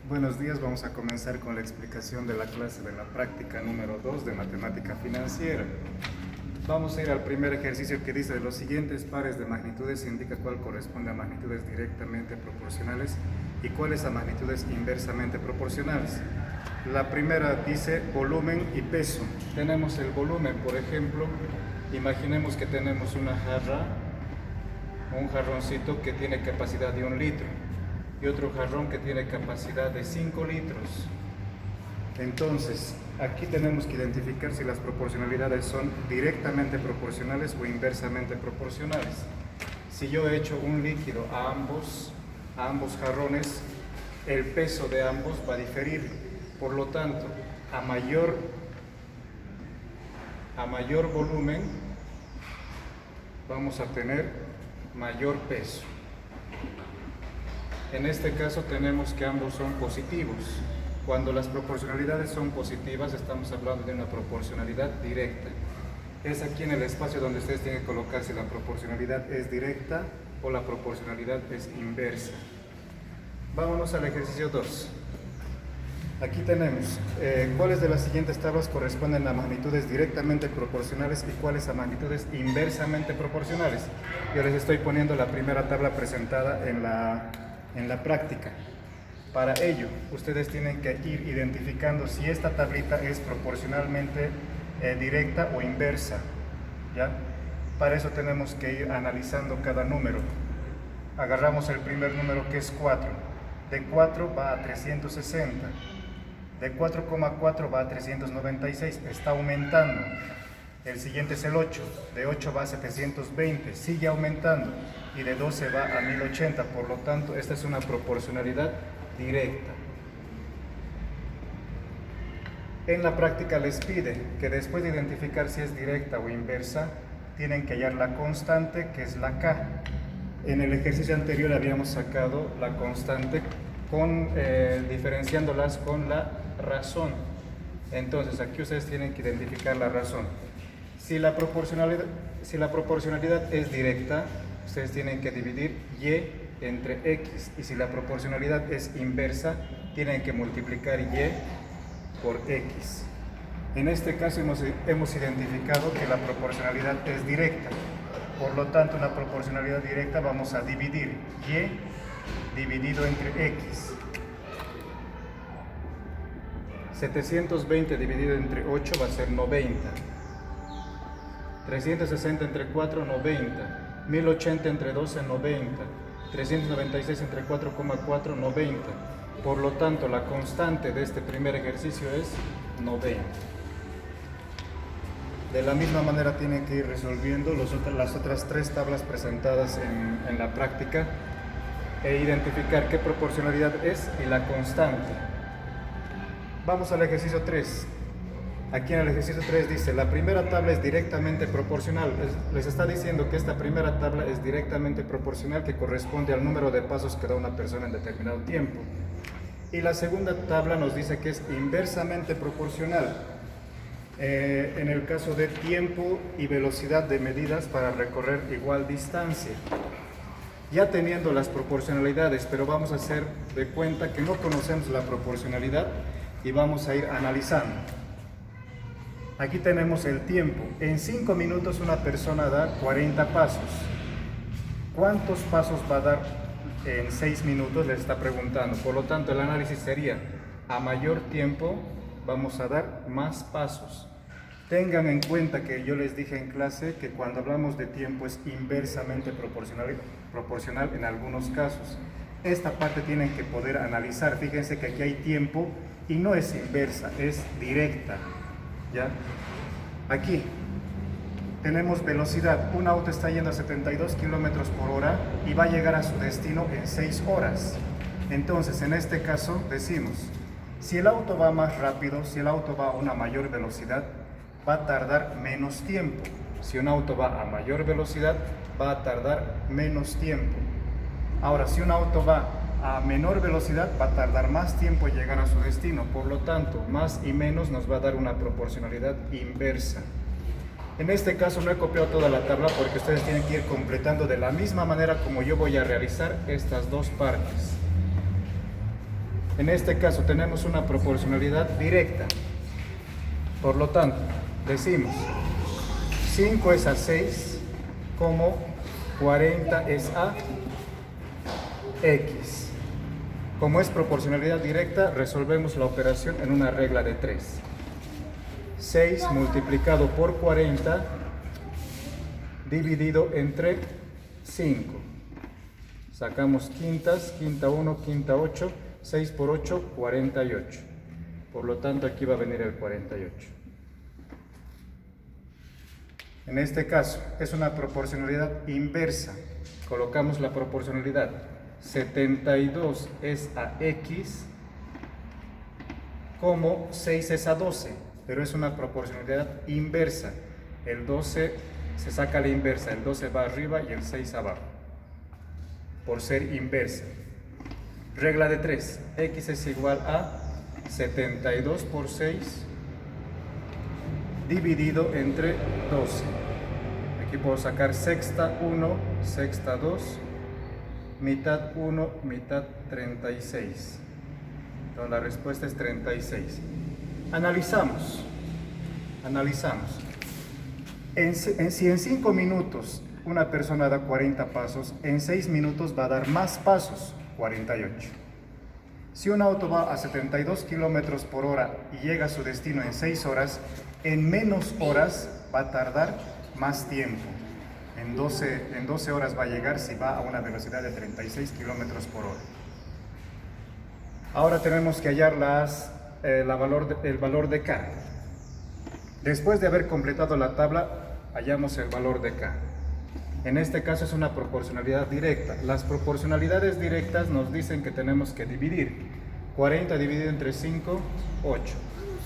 Buenos días, vamos a comenzar con la explicación de la clase de la práctica número 2 de matemática financiera. Vamos a ir al primer ejercicio que dice: de los siguientes pares de magnitudes indica cuál corresponde a magnitudes directamente proporcionales y cuáles a magnitudes inversamente proporcionales. La primera dice volumen y peso. Tenemos el volumen, por ejemplo, imaginemos que tenemos una jarra, un jarroncito que tiene capacidad de 1 litro. Y otro jarrón que tiene capacidad de 5 litros. Entonces, aquí tenemos que identificar si las proporcionalidades son directamente proporcionales o inversamente proporcionales. Si yo echo un líquido a ambos jarrones, el peso de ambos va a diferir. Por lo tanto, a mayor volumen, vamos a tener mayor peso. En este caso tenemos que ambos son positivos. Cuando las proporcionalidades son positivas, estamos hablando de una proporcionalidad directa. Es aquí en el espacio donde ustedes tienen que colocar si la proporcionalidad es directa o la proporcionalidad es inversa. Vámonos al ejercicio 2. Aquí tenemos cuáles de las siguientes tablas corresponden a magnitudes directamente proporcionales y cuáles a magnitudes inversamente proporcionales. Yo les estoy poniendo la primera tabla presentada en la práctica. Para ello, ustedes tienen que ir identificando si esta tablita es proporcionalmente directa o inversa, ¿ya? Para eso tenemos que ir analizando cada número. Agarramos el primer número, que es 4. De 4 va a 360. De 4,4 va a 396. Está aumentando. El siguiente es el 8, de 8 va a 720, sigue aumentando, y de 12 va a 1080, por lo tanto esta es una proporcionalidad directa. En la práctica les pide que después de identificar si es directa o inversa, tienen que hallar la constante, que es la K. En el ejercicio anterior habíamos sacado la constante diferenciándolas con la razón. Entonces aquí ustedes tienen que identificar la razón. Si la proporcionalidad es directa, ustedes tienen que dividir y entre x, y si la proporcionalidad es inversa, tienen que multiplicar y por x. En este caso hemos identificado que la proporcionalidad es directa, por lo tanto una proporcionalidad directa vamos a dividir y dividido entre x. 720 dividido entre 8 va a ser 90. 360 entre 4, 90. 1080 entre 12, 90. 396 entre 4,4, 90. Por lo tanto, la constante de este primer ejercicio es 90. De la misma manera tienen que ir resolviendo las otras 3 tablas presentadas en la práctica e identificar qué proporcionalidad es y la constante. Vamos al ejercicio 3. Aquí en el ejercicio 3 dice: la primera tabla es directamente proporcional. Les está diciendo que esta primera tabla es directamente proporcional, que corresponde al número de pasos que da una persona en determinado tiempo. Y la segunda tabla nos dice que es inversamente proporcional, en el caso de tiempo y velocidad de medidas para recorrer igual distancia. Ya teniendo las proporcionalidades, pero vamos a hacer de cuenta que no conocemos la proporcionalidad y vamos a ir analizando. Aquí tenemos el tiempo. En 5 minutos una persona da 40 pasos. ¿Cuántos pasos va a dar en 6 minutos? Les está preguntando. Por lo tanto, el análisis sería: a mayor tiempo vamos a dar más pasos. Tengan en cuenta que yo les dije en clase que cuando hablamos de tiempo es inversamente proporcional en algunos casos. Esta parte tienen que poder analizar. Fíjense que aquí hay tiempo y no es inversa, es directa. ¿Ya? Aquí tenemos velocidad. Un auto está yendo a 72 kilómetros por hora y va a llegar a su destino en 6 horas. Entonces, en este caso decimos: si el auto va más rápido, si el auto va a una mayor velocidad, va a tardar menos tiempo. Si un auto va a mayor velocidad, va a tardar menos tiempo. Ahora, si un auto va a menor velocidad, va a tardar más tiempo en llegar a su destino. Por lo tanto, más y menos nos va a dar una proporcionalidad inversa. En este caso no he copiado toda la tabla porque ustedes tienen que ir completando de la misma manera como yo voy a realizar estas dos partes. En este caso tenemos una proporcionalidad directa. Por lo tanto, decimos 5 es a 6, como 40 es a x. Como es proporcionalidad directa, resolvemos la operación en una regla de 3. 6 multiplicado por 40 dividido entre 5. Sacamos quintas, quinta 1, quinta 8, 6 por 8, 48. Por lo tanto, aquí va a venir el 48. En este caso, es una proporcionalidad inversa. Colocamos la proporcionalidad. 72 es a x, como 6 es a 12, pero es una proporcionalidad inversa. El 12 se saca la inversa, el 12 va arriba y el 6 abajo, por ser inversa. Regla de 3, x es igual a 72 por 6 dividido entre 12. Aquí puedo sacar sexta 1, sexta 2, mitad 1, mitad 36. Entonces la respuesta es 36. Analizamos. Si en 5 minutos una persona da 40 pasos, en 6 minutos va a dar más pasos, 48. Si un auto va a 72 kilómetros por hora y llega a su destino en 6 horas, en menos horas va a tardar más tiempo. En 12 horas va a llegar si va a una velocidad de 36 kilómetros por hora. Ahora tenemos que hallar el valor de K. Después de haber completado la tabla, hallamos el valor de K. En este caso es una proporcionalidad directa. Las proporcionalidades directas nos dicen que tenemos que dividir. 40 dividido entre 5, 8.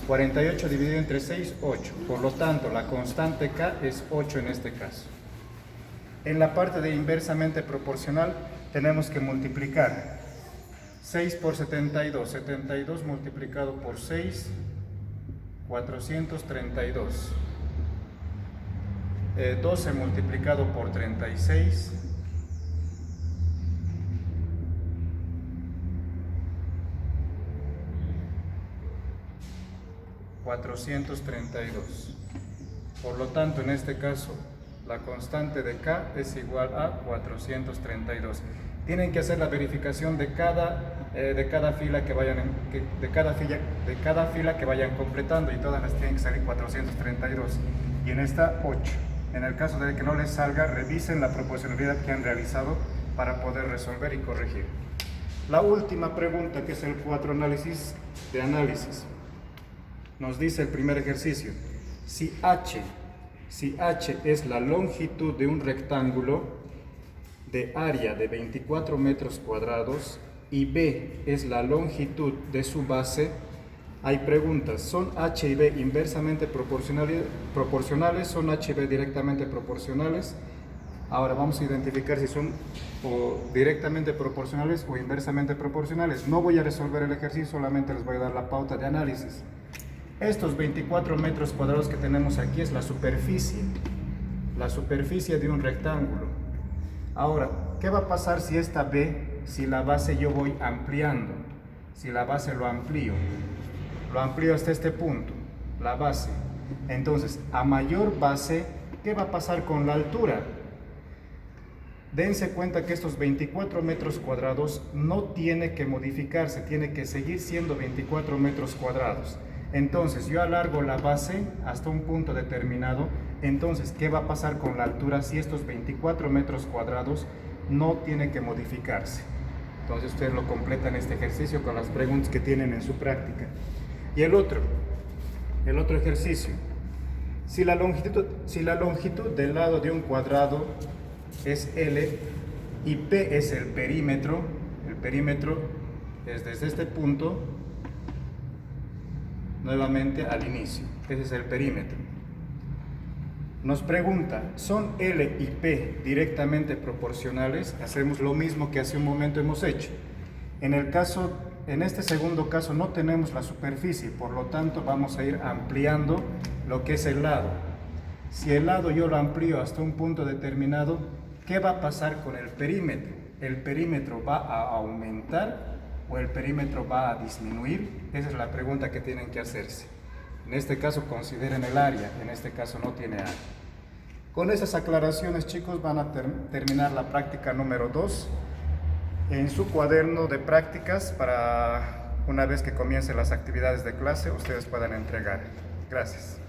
48 dividido entre 6, 8. Por lo tanto, la constante K es 8 en este caso. En la parte de inversamente proporcional tenemos que multiplicar 6 por 72. 72 multiplicado por 6, 432. 12 multiplicado por 36, 432. Por lo tanto, en este caso, la constante de K es igual a 432. Tienen que hacer la verificación de cada fila que vayan completando, y todas las tienen que salir 432. Y en esta 8. En el caso de que no les salga, revisen la proporcionalidad que han realizado para poder resolver y corregir. La última pregunta, que es el 4 análisis de análisis. Nos dice el primer ejercicio: si H es la longitud de un rectángulo de área de 24 metros cuadrados y B es la longitud de su base, hay preguntas: ¿son H y B inversamente proporcionales? ¿Son H y B directamente proporcionales? Ahora vamos a identificar si son directamente proporcionales o inversamente proporcionales. No voy a resolver el ejercicio, solamente les voy a dar la pauta de análisis. Estos 24 metros cuadrados que tenemos aquí es la superficie de un rectángulo. Ahora, ¿qué va a pasar si esta B, si la base yo voy ampliando? Si la base lo amplío hasta este punto, la base. Entonces, a mayor base, ¿qué va a pasar con la altura? Dense cuenta que estos 24 metros cuadrados no tiene que modificarse, tiene que seguir siendo 24 metros cuadrados. Entonces, yo alargo la base hasta un punto determinado. Entonces, ¿qué va a pasar con la altura si estos 24 metros cuadrados no tiene que modificarse? Entonces, ustedes lo completan este ejercicio con las preguntas que tienen en su práctica. Y el otro ejercicio: si la longitud del lado de un cuadrado es L y P es el perímetro es desde este punto nuevamente al inicio, ese es el perímetro. Nos pregunta: ¿son L y P directamente proporcionales? Hacemos lo mismo que hace un momento hemos hecho. En este segundo caso no tenemos la superficie, por lo tanto vamos a ir ampliando lo que es el lado. Si el lado yo lo amplío hasta un punto determinado, ¿qué va a pasar con el perímetro? ¿El perímetro va a aumentar o el perímetro va a disminuir? Esa es la pregunta que tienen que hacerse. En este caso consideren el área, en este caso no tiene área. Con esas aclaraciones, chicos, van a terminar la práctica número 2 en su cuaderno de prácticas para una vez que comiencen las actividades de clase ustedes puedan entregar. Gracias.